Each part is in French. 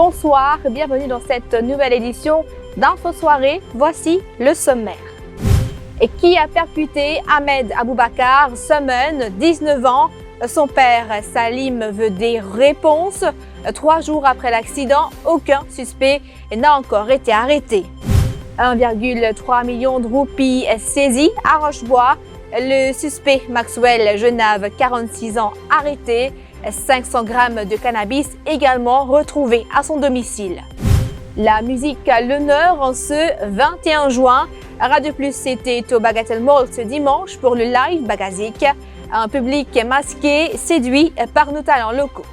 Bonsoir, bienvenue dans cette nouvelle édition d'Info Soirée. Voici le sommaire. Et qui a percuté Ahmed Aboubakar Summon, 19 ans. Son père Salim veut des réponses. 3 jours après l'accident, aucun suspect n'a encore été arrêté. 1,3 million de roupies saisies à Rochebois. Le suspect Maxwell Genave, 46 ans, arrêté. 500 grammes de cannabis également retrouvés à son domicile. La musique à l'honneur en ce 21 juin. Radio Plus était au Bagatelle Mall ce dimanche pour le live Bagazik. Un public masqué séduit par nos talents locaux.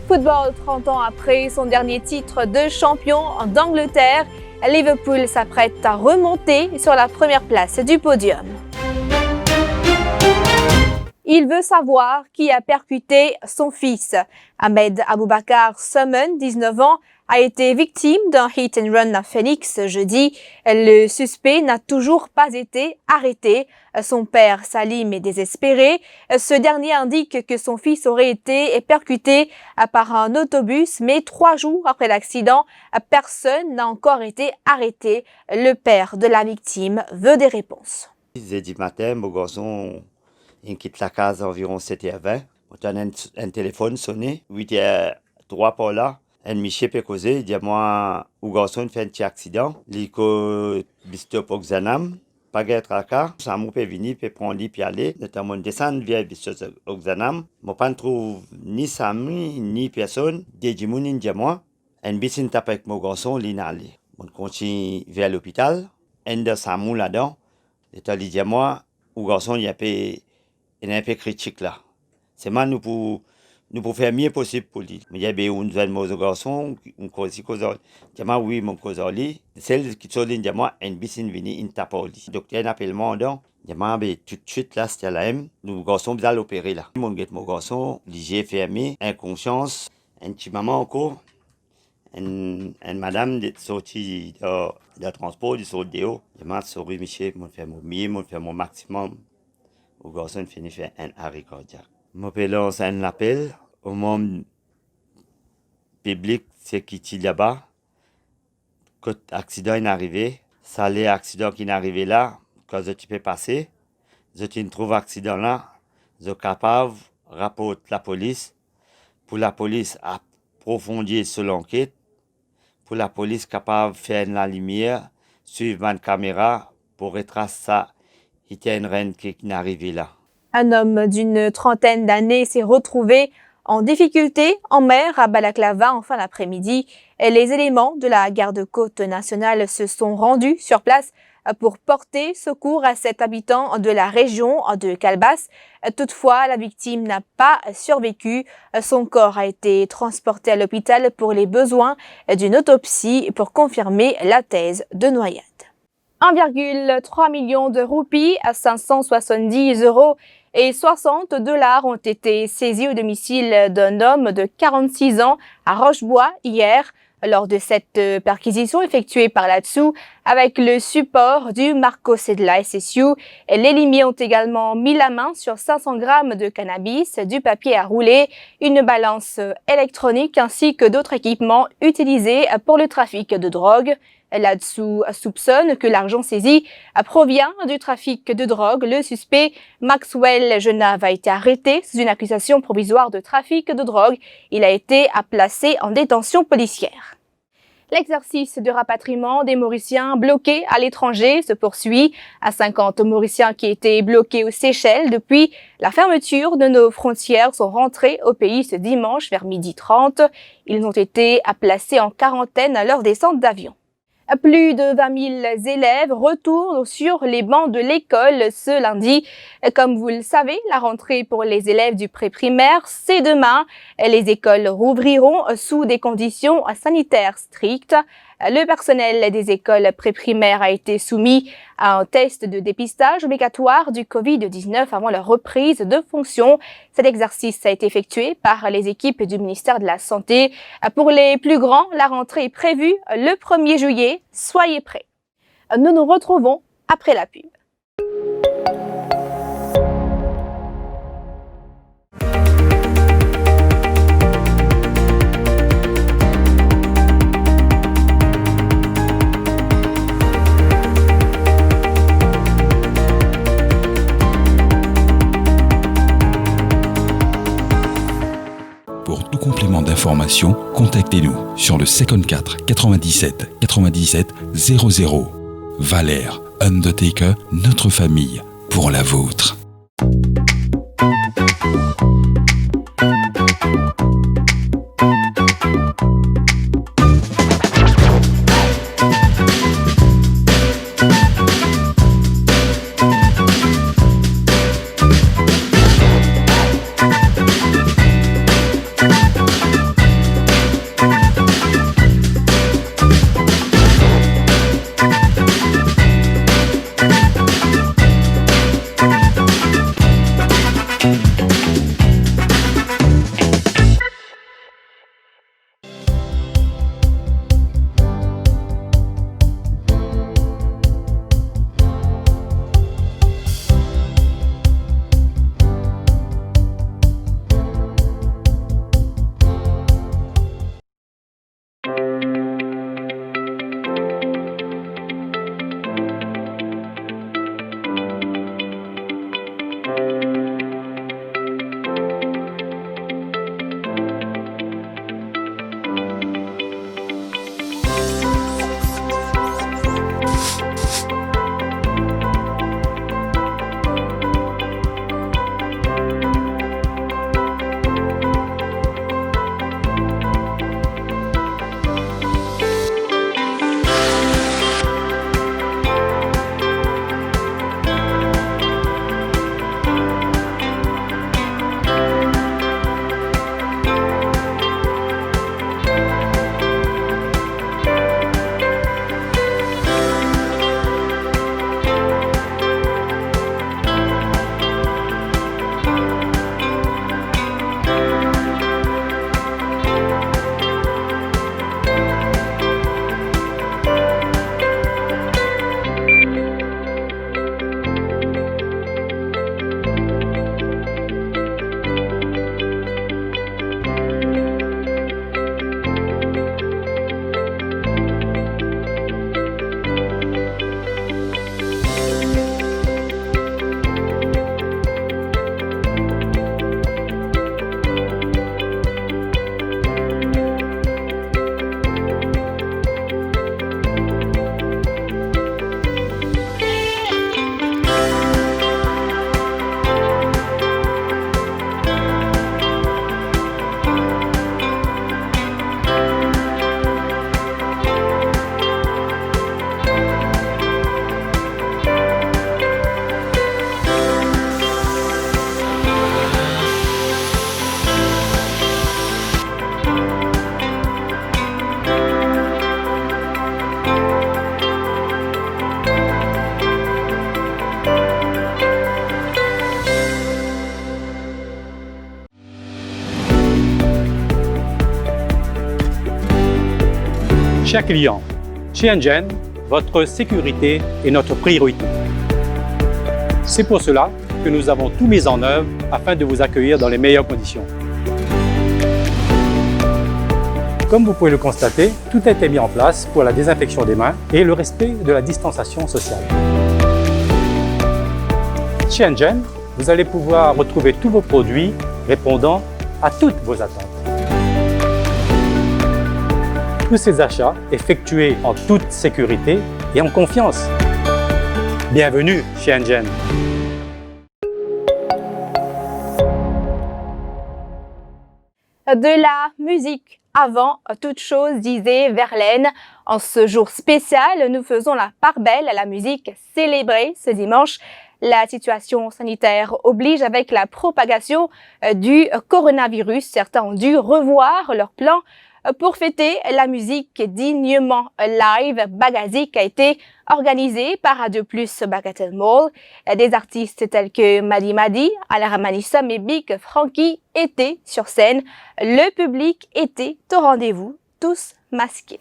Football, 30 ans après son dernier titre de champion d'Angleterre, Liverpool s'apprête à remonter sur la première place du podium. Il veut savoir qui a percuté son fils. Ahmed Aboubakar Summon, 19 ans, a été victime d'un hit and run à Phoenix jeudi. Le suspect n'a toujours pas été arrêté. Son père Salim est désespéré. Ce dernier indique que son fils aurait été percuté par un autobus, mais 3 jours après l'accident, personne n'a encore été arrêté. Le père de la victime veut des réponses. Jeudi matin, mon garçon il quitte la case environ 7h20. On a un téléphone sonné, 8h03 par là. Un monsieur peut causer, il dit moi, le garçon fait un petit accident. Il est bistop au Xanam, pas de tracas. Ça m'a peut venir, peut prendre lui puis aller. Notamment descendre via bistop au Xanam. Je ne trouve ni Sami, ni personne. Des gens qui disent moi, un bisschen tape avec mon garçon, il est allé. On continue vers l'hôpital. Un de Samu là-dedans. Il dit moi, le garçon, il est un peu critique là. C'est mal nous pour faire mieux possible pour lui. Mais il y a une jeune garçon, une cause, oui, mon cause lui. Celle qui sont dit moi, un bisschen vini, une tape au lit. Docteur appelle moi donc. Il m'a tout de suite là, c'était là même. Nous garçon bien l'opérer là. Mon garçon, j'ai fermé, inconscience, un petit maman encore, une madame sortie de transport, du saut de haut. Il m'a souri, monsieur, mon fait mon mieux, mon fait mon maximum. Le garçon finit faire un arrêt cardiaque. Je lance un appel au monde public, c'est qui est là-bas. Quand l'accident est arrivé, ça l'est l'accident qui est arrivé là, quand tu peux passer, tu trouves l'accident là, tu es capable de rapporter la police, pour la police approfondir sur l'enquête, pour la police capable de faire la lumière, suivre une caméra pour retracer ça. Il y a une reine qui est arrivée là. Un homme d'une trentaine d'années s'est retrouvé en difficulté en mer à Balaklava en fin d'après-midi. Les éléments de la garde-côte nationale se sont rendus sur place pour porter secours à cet habitant de la région de Kalbas. Toutefois, la victime n'a pas survécu. Son corps a été transporté à l'hôpital pour les besoins d'une autopsie pour confirmer la thèse de noyade. 1,3 million de roupies à 570 € et 60 $ ont été saisis au domicile d'un homme de 46 ans à Rochebois hier. Lors de cette perquisition effectuée par l'ATSU avec le support du Marco Sedla SSU, les limiers ont également mis la main sur 500 grammes de cannabis, du papier à rouler, une balance électronique ainsi que d'autres équipements utilisés pour le trafic de drogue. L'ATSU soupçonne que l'argent saisi provient du trafic de drogue. Le suspect Maxwell Genave a été arrêté sous une accusation provisoire de trafic de drogue. Il a été placé en détention policière. L'exercice de rapatriement des Mauriciens bloqués à l'étranger se poursuit. À 50 Mauriciens qui étaient bloqués aux Seychelles depuis la fermeture de nos frontières sont rentrés au pays ce dimanche vers 12h30. Ils ont été placés en quarantaine à leur descente d'avion. Plus de 20 000 élèves retournent sur les bancs de l'école ce lundi. Comme vous le savez, la rentrée pour les élèves du pré-primaire, c'est demain. Les écoles rouvriront sous des conditions sanitaires strictes. Le personnel des écoles pré-primaires a été soumis à un test de dépistage obligatoire du Covid-19 avant leur reprise de fonction. Cet exercice a été effectué par les équipes du ministère de la Santé. Pour les plus grands, la rentrée est prévue le 1er juillet. Soyez prêts. Nous nous retrouvons après la pub. informations, contactez-nous sur le 54 97 97 00. Valère, Undertaker, notre famille pour la vôtre. Chers clients, chez Engen, votre sécurité est notre priorité. C'est pour cela que nous avons tout mis en œuvre afin de vous accueillir dans les meilleures conditions. Comme vous pouvez le constater, tout a été mis en place pour la désinfection des mains et le respect de la distanciation sociale. Chez Engen, vous allez pouvoir retrouver tous vos produits répondant à toutes vos attentes. Tous ces achats effectués en toute sécurité et en confiance. Bienvenue chez Engen. De la musique avant toute chose, disait Verlaine. En ce jour spécial, nous faisons la part belle à la musique célébrée ce dimanche. La situation sanitaire oblige avec la propagation du coronavirus. Certains ont dû revoir leurs plans pour fêter la musique dignement live. Bagazik a été organisé par Radio Plus Bagatelle Mall. Des artistes tels que Madi Madi, Alaramani-Sam et Big Frankie étaient sur scène. Le public était au rendez-vous, tous masqués.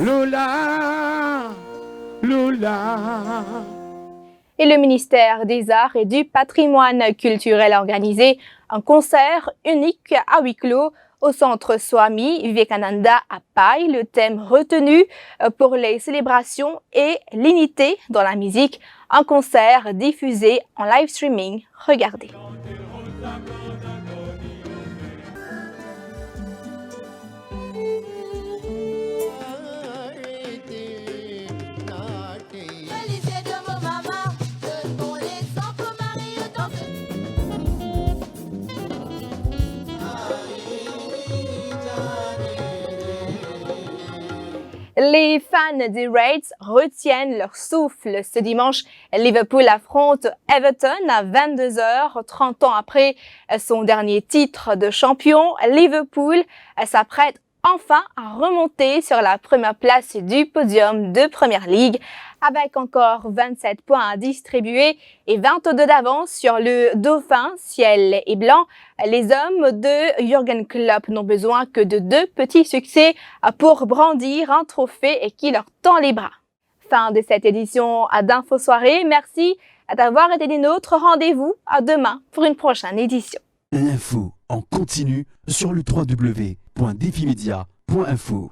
Lola, Lola. Et le ministère des Arts et du Patrimoine culturel a organisé un concert unique à huis clos au centre Swami Vivekananda à Pai. Le thème retenu pour les célébrations est l'unité dans la musique. Un concert diffusé en live streaming. Regardez. Les fans des Reds retiennent leur souffle. Ce dimanche, Liverpool affronte Everton à 22h. 30 ans après son dernier titre de champion, Liverpool s'apprête enfin à remonter sur la première place du podium de Premier League avec encore 27 points à distribuer et 22 d'avance sur le dauphin ciel et blanc. Les hommes de Jürgen Klopp n'ont besoin que de 2 petits succès pour brandir un trophée et qui leur tend les bras. Fin de cette édition d'Info Soirée. Merci d'avoir été des nôtres. Rendez-vous à demain pour une prochaine édition. L'info en continu sur le www.defimedia.info.